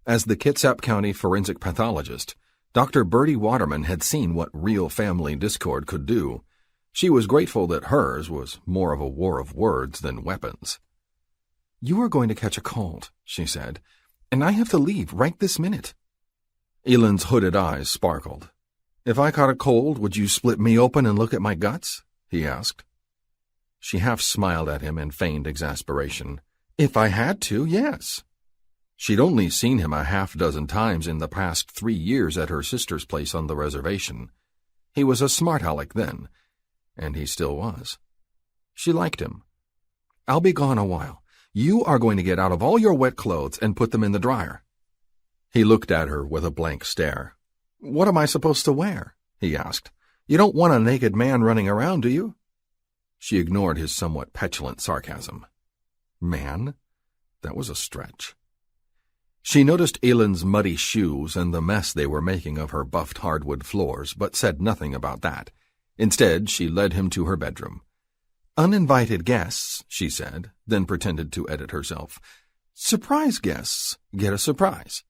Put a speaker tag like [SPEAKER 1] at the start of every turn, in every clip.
[SPEAKER 1] As the Kitsap County forensic pathologist, Dr. Birdy Waterman had seen what real family discord could do. She was grateful that hers was more of a war of words than weapons. "You are going to catch a cold," she said, "and I have to leave right this minute." Ellen's hooded eyes sparkled. "If I caught a cold, would you split me open and look at my guts?" he asked. She half smiled at him in feigned exasperation. "If I had to, yes." She'd only seen him a half-dozen times in the past 3 years at her sister's place on the reservation. He was a smart aleck then, and he still was. She liked him. "I'll be gone a while. You are going to get out of all your wet clothes and put them in the dryer." He looked at her with a blank stare. "What am I supposed to wear?" he asked. "You don't want a naked man running around, do you?" She ignored his somewhat petulant sarcasm. Man? That was a stretch. She noticed Ellen's muddy shoes and the mess they were making of her buffed hardwood floors, but said nothing about that. Instead, she led him to her bedroom. "Uninvited guests," she said, then pretended to edit herself. "Surprise guests get a surprise."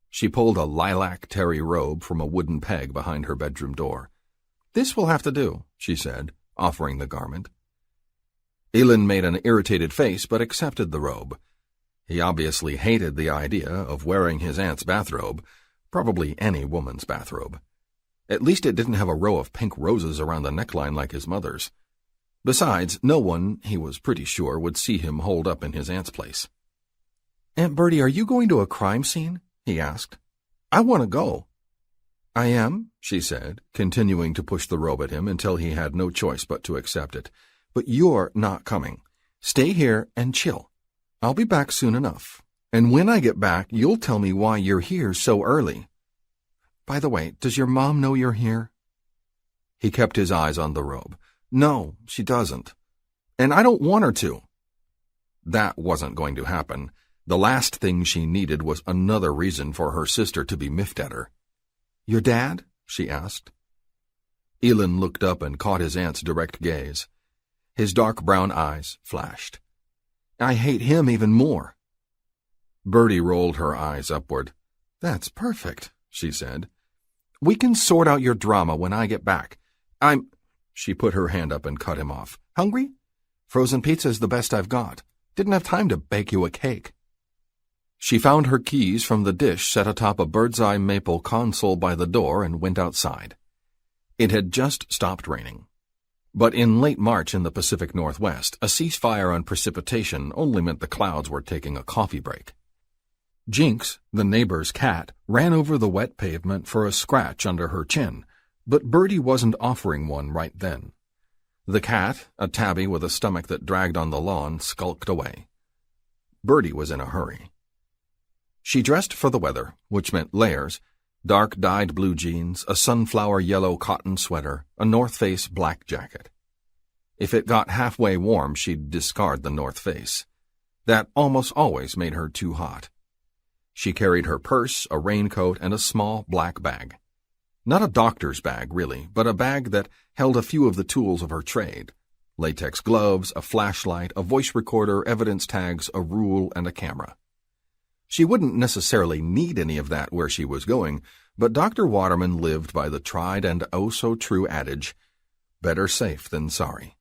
[SPEAKER 1] She pulled a lilac terry robe from a wooden peg behind her bedroom door. "This will have to do," she said, offering the garment. Ellen made an irritated face but accepted the robe. He obviously hated the idea of wearing his aunt's bathrobe, probably any woman's bathrobe. At least it didn't have a row of pink roses around the neckline like his mother's. Besides, no one, he was pretty sure, would see him holed up in his aunt's place. "Aunt Birdy, are you going to a crime scene?" he asked. "I want to go." "I am," she said, continuing to push the robe at him until he had no choice but to accept it. "But you're not coming. Stay here and chill. I'll be back soon enough. And when I get back, you'll tell me why you're here so early. By the way, does your mom know you're here?" He kept his eyes on the robe. "No, she doesn't. And I don't want her to." That wasn't going to happen. The last thing she needed was another reason for her sister to be miffed at her. "Your dad?" she asked. Ellen looked up and caught his aunt's direct gaze. His dark brown eyes flashed. "I hate him even more." Birdy rolled her eyes upward. "That's perfect," she said. "We can sort out your drama when I get back. She put her hand up and cut him off. "Hungry? Frozen pizza is the best I've got. Didn't have time to bake you a cake." She found her keys from the dish set atop a bird's-eye maple console by the door and went outside. It had just stopped raining. But in late March in the Pacific Northwest, a ceasefire on precipitation only meant the clouds were taking a coffee break. Jinx, the neighbor's cat, ran over the wet pavement for a scratch under her chin, but Birdy wasn't offering one right then. The cat, a tabby with a stomach that dragged on the lawn, skulked away. Birdy was in a hurry. She dressed for the weather, which meant layers, dark dyed blue jeans, a sunflower yellow cotton sweater, a North Face black jacket. If it got halfway warm, she'd discard the North Face. That almost always made her too hot. She carried her purse, a raincoat, and a small black bag. Not a doctor's bag, really, but a bag that held a few of the tools of her trade. Latex gloves, a flashlight, a voice recorder, evidence tags, a rule, and a camera. She wouldn't necessarily need any of that where she was going, but Dr. Waterman lived by the tried and oh-so-true adage, better safe than sorry.